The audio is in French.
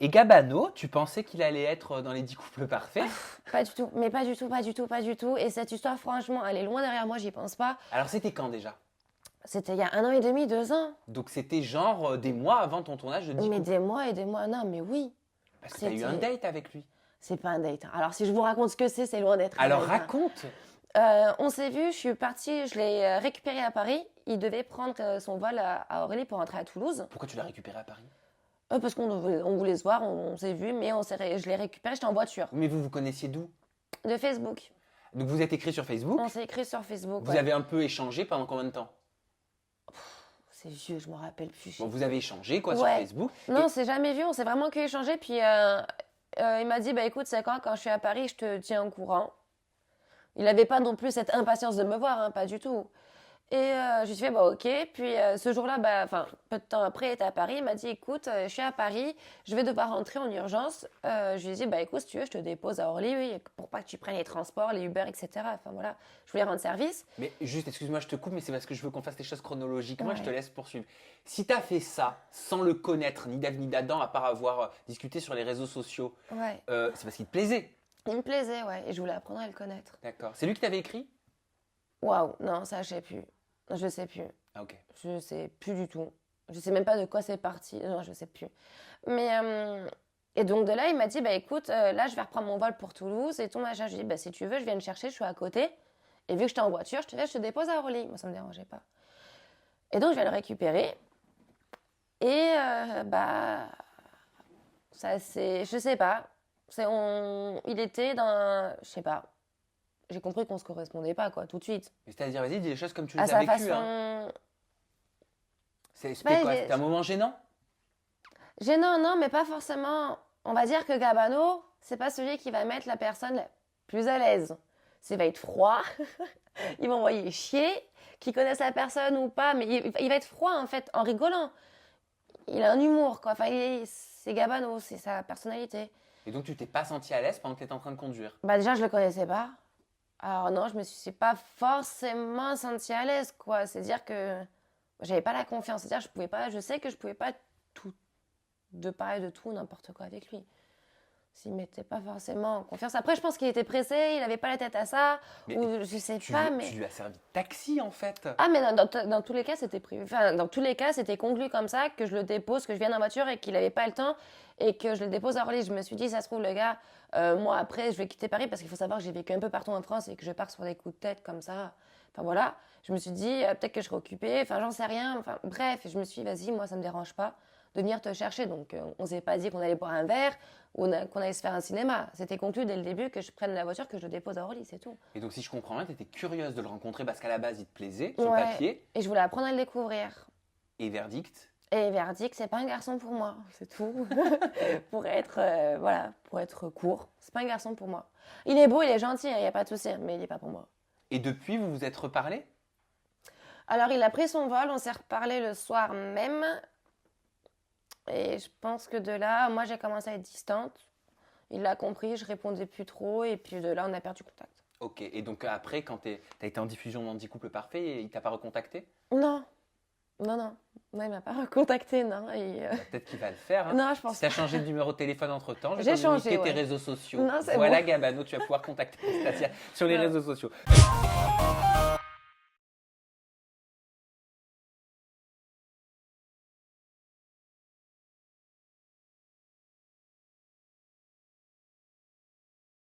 Et Gabano, tu pensais qu'il allait être dans les 10 couples parfaits? Pas du tout, mais pas du tout, pas du tout, pas du tout. Et cette histoire, franchement, elle est loin derrière moi, j'y pense pas. Alors c'était quand déjà? C'était il y a 1 an et demi, 2 ans. Donc c'était genre des mois avant ton tournage de 10 Mais couples. des mois et des mois, non, mais oui. Parce que tu as eu un C'était- date avec lui. C'est pas un date, hein. Alors, si je vous raconte ce que c'est loin d'être un Alors date, hein. raconte. On s'est vu, je suis partie, je l'ai récupéré à Paris. Il devait prendre son vol à Aurélie pour rentrer à Toulouse. Pourquoi tu l'as récupéré à Paris? Parce on voulait se voir, on s'est vu, mais je l'ai récupéré, j'étais en voiture. Mais vous vous connaissiez d'où? De Facebook. Donc vous êtes écrit sur Facebook. On s'est écrit sur Facebook. Vous Ouais. avez un peu échangé pendant combien de temps? C'est vieux, je me rappelle plus. Bon, vous avez échangé quoi sur Ouais. Facebook. Non, on s'est jamais vu, on s'est vraiment que échangé. Puis il m'a dit, bah écoute, c'est quand je suis à Paris, je te tiens au courant. Il n'avait pas non plus cette impatience de me voir, hein, pas du tout. Et je lui ai dit, bah ok. Puis ce jour-là, peu de temps après, il était à Paris. Il m'a dit, écoute, je suis à Paris, je vais devoir rentrer en urgence. Je lui ai dit, bah écoute, si tu veux, je te dépose à Orly, oui, pour pas que tu prennes les transports, les Uber, etc. Enfin voilà, je voulais rendre service. Mais juste, excuse-moi, je te coupe, mais c'est parce que je veux qu'on fasse les choses chronologiquement et je te Ouais. laisse poursuivre. Si tu as fait ça sans le connaître, ni d'Ève ni d'Adam, à part avoir discuté sur les réseaux sociaux, Ouais, c'est parce qu'il te plaisait. il me plaisait, ouais, et je voulais apprendre à le connaître. D'accord. C'est lui qui t'avait écrit? Waouh, non, ça, je sais plus. Je sais plus. Ah, ok. Je sais plus du tout. Je sais même pas de quoi c'est parti. Non, je sais plus. Mais et donc de là, il m'a dit bah écoute, là je vais reprendre mon vol pour Toulouse et tout machin. Je lui ai dit bah si tu veux, je viens te chercher, je suis à côté. Et vu que j'étais en voiture, je te dépose à Orly. Moi, ça me dérangeait pas. Et donc je vais le récupérer. Et ça c'est, je sais pas. Il était dans, je sais pas. J'ai compris qu'on se correspondait pas quoi, tout de suite. Mais c'est-à-dire, vas-y, dis les choses comme tu À les as sa vécues. Hein. façon. C'était Ouais, quoi? C'était un moment gênant? Gênant, non, mais pas forcément. On va dire que Gabano, c'est pas celui qui va mettre la personne la plus à l'aise. Il va être froid, il va envoyer chier, qu'il connaisse la personne ou pas, mais il va être froid en fait, en rigolant. Il a un humour, quoi. Enfin, c'est Gabano, c'est sa personnalité. Et donc, tu t'es pas senti à l'aise pendant que tu étais en train de conduire? Bah déjà, je le connaissais pas. Alors non, je me suis pas forcément sentie à l'aise, quoi. C'est-à-dire que j'avais pas la confiance. C'est-à-dire que je sais que je pouvais pas tout de parler de tout, n'importe quoi avec lui. S'il mettait pas forcément en confiance. Après, je pense qu'il était pressé, il avait pas la tête à ça, Mais ou je sais pas, mais... Tu lui as servi de taxi, en fait. Ah, mais dans tous les cas, c'était prévu. Enfin, dans tous les cas, c'était conclu comme ça, que je le dépose, que je vienne en voiture et qu'il avait pas le temps, et que je le dépose à Orly. Je me suis dit, ça se trouve, le gars, moi, après, je vais quitter Paris, parce qu'il faut savoir que j'ai vécu un peu partout en France et que je pars sur des coups de tête comme ça. Enfin, voilà. Je me suis dit, peut-être que je serai occupée, enfin, j'en sais rien. Enfin, bref, je me suis dit, vas-y, moi, ça me dérange pas de venir te chercher. Donc, on s'est pas dit qu'on allait boire un verre ou qu'on allait se faire un cinéma. C'était conclu dès le début que je prenne la voiture, que je le dépose à Orly, c'est tout. Et donc, si je comprends bien, tu étais curieuse de le rencontrer parce qu'à la base, il te plaisait sur Ouais. papier. Et je voulais apprendre à le découvrir. Et verdict. Et verdict, c'est pas un garçon pour moi, c'est tout. pour être court, c'est pas un garçon pour moi. Il est beau, il est gentil, il n'y a pas de souci, mais il n'est pas pour moi. Et depuis, vous vous êtes reparlé? Alors, il a pris son vol, on s'est reparlé le soir même. Et je pense que de là, moi, j'ai commencé à être distante. Il l'a compris, je répondais plus trop, et puis de là, on a perdu contact. Ok. Et donc, après, quand tu as été en diffusion dans 10 couples parfaits, il t'a pas recontacté? Non, non, il m'a pas recontacté, non. Peut-être qu'il va le faire. Hein. Non, je pense Si tu as changé de numéro de téléphone entre-temps, je J'ai vais communiquer changé, tes ouais. réseaux sociaux. Non, c'est voilà, bon. Gabano, tu vas pouvoir contacter Stacia sur les Non. réseaux sociaux.